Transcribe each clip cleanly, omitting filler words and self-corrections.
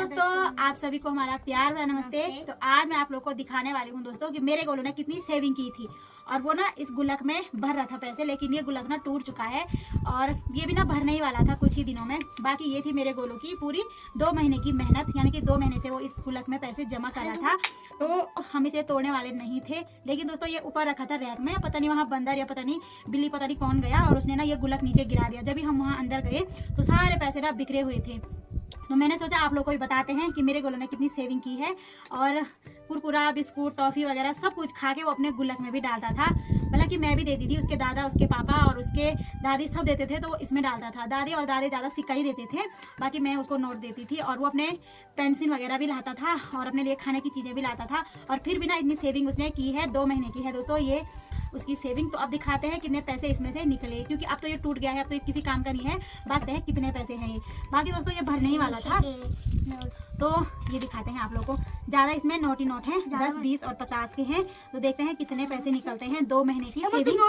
दोस्तों, आप सभी को हमारा प्यार और नमस्ते। तो आज मैं आप लोग को दिखाने वाली हूँ दोस्तों कि मेरे गोलू ने कितनी सेविंग की थी। और वो ना इस गुल्लक में भर रहा था पैसे, लेकिन ये गुल्लक ना टूट चुका है और ये भी ना भरने ही वाला था कुछ ही दिनों में। बाकी ये थी मेरे गोलू की पूरी 2 महीने की मेहनत, यानी कि 2 महीने से वो इस गुल्लक में पैसे जमा कर रहा था। तो हम इसे तोड़ने वाले नहीं थे, लेकिन दोस्तों ये ऊपर रखा था रैक में। पता नहीं वहाँ बंदर या पता नहीं बिल्ली, पता नहीं कौन गया और उसने ना ये गुल्लक नीचे गिरा दिया। जब भी हम वहाँ अंदर गए तो सारे पैसे ना बिखरे हुए थे। तो मैंने सोचा आप लोग को भी बताते हैं कि मेरे गोलू ने कितनी सेविंग की है। और कुरकुरा, बिस्कुट, टॉफ़ी वगैरह सब कुछ खा के वो अपने गुल्लक में भी डालता था। हालांकि मैं भी देती थी, उसके दादा, उसके पापा और उसके दादी सब देते थे तो वो इसमें डालता था। दादी और दादी ज़्यादा सिक्का ही देते थे, बाकी मैं उसको नोट देती थी। और वो अपने पेंसिल वगैरह भी लाता था और अपने लिए खाने की चीज़ें भी लाता था। और फिर भी ना इतनी सेविंग उसने की है, 2 महीने की है दोस्तों ये उसकी सेविंग। तो अब दिखाते हैं कितने पैसे इसमें से निकले, क्योंकि अब तो ये टूट गया है, अब तो ये किसी काम का नहीं है। बात है कितने पैसे हैं ये। बाकी दोस्तों ये भरने ही वाला था, तो ये दिखाते हैं आप लोगों को। ज़्यादा इसमें नोट ही नोट हैं, 10, 20 और 50 के हैं। तो देखते हैं कितने पैसे निकलते हैं 2 महीने की सेविंग।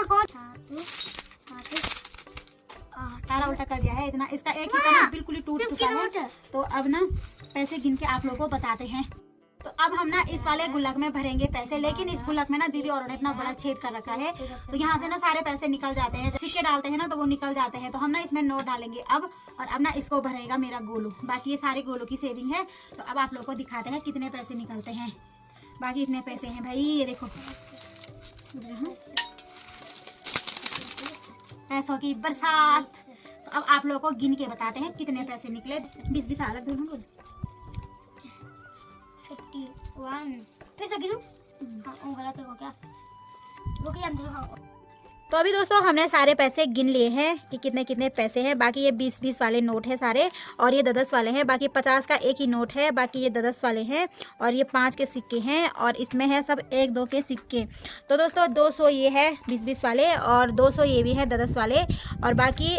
तारा उल्टा कर दिया है इतना, इसका एक हिस्सा ना बिल्कुल ही टूट चुका है। तो अब ना पैसे गिन के आप लोगों को बताते हैं। तो अब हम ना इस वाले गुल्लक में भरेंगे पैसे, लेकिन इस गुल्लक में ना दीदी औरों ने इतना बड़ा छेद कर रखा है, तो यहाँ से ना सारे पैसे निकल जाते हैं। सिक्के डालते हैं ना तो वो निकल जाते हैं। तो हम ना इसमें नोट डालेंगे अब, और अब ना इसको भरेगा मेरा गोलू। बाकी ये सारे गोलू की सेविंग है। तो अब आप लोग को दिखाते हैं कितने पैसे निकलते हैं। बाकी इतने पैसे हैं भाई, ये देखो पैसों की बरसात। तो अब आप लोगों को गिन के बताते हैं कितने पैसे निकले। 20 अलग दूर 51 फिर से गिनूं? हाँ गलत हो क्या? रुकिए अंदर। हाँ तो अभी दोस्तों हमने सारे पैसे गिन लिए हैं कि कितने कितने पैसे हैं। बाकी ये 20 वाले नोट हैं सारे, और ये 10 वाले हैं। बाकी 50 का एक ही नोट है, बाकी ये 10 वाले हैं, और ये 5 के सिक्के हैं, और इसमें है सब 1-2 के सिक्के। तो दोस्तों 200 ये है 20 वाले, और 200 ये भी है 10 वाले, और बाकी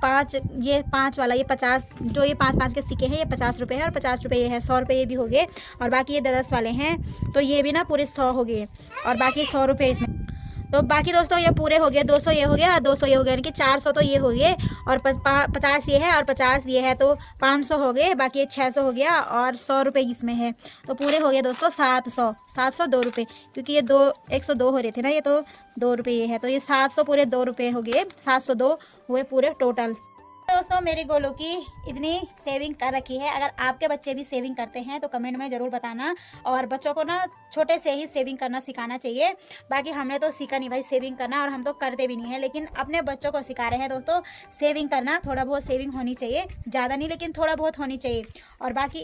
5 वाला ये 50, जो ये 5 के सिक्के हैं ये 50 रुपये है, और 50 रुपये ये है, 100 रुपये ये भी हो गए। और बाकी ये 10 वाले हैं तो ये भी ना पूरे 100 हो गए, और बाकी 100 रुपये इसमें। तो बाकी दोस्तों ये पूरे हो गए, 200 ये हो गया और 200 ये हो गया, यानी कि 400 तो ये हो गए, और 50 ये है और 50 ये है, तो 500 हो गए। बाकी ये 600 हो गया, और 100 रुपये इसमें है। तो पूरे हो गए दोस्तों 702 रुपये, क्योंकि ये 102 हो रहे थे ना, ये तो 2 रुपये ये है, तो ये 700 पूरे 2 रुपये हो गए, 702 हुए पूरे टोटल। दोस्तों मेरी गोलू की इतनी सेविंग कर रखी है। अगर आपके बच्चे भी सेविंग करते हैं तो कमेंट में ज़रूर बताना। और बच्चों को ना छोटे से ही सेविंग करना सिखाना चाहिए। बाकी हमने तो सीखा नहीं भाई सेविंग करना, और हम तो करते भी नहीं है, लेकिन अपने बच्चों को सिखा रहे हैं दोस्तों सेविंग करना। थोड़ा बहुत सेविंग होनी चाहिए, ज़्यादा नहीं लेकिन थोड़ा बहुत होनी चाहिए। और बाकी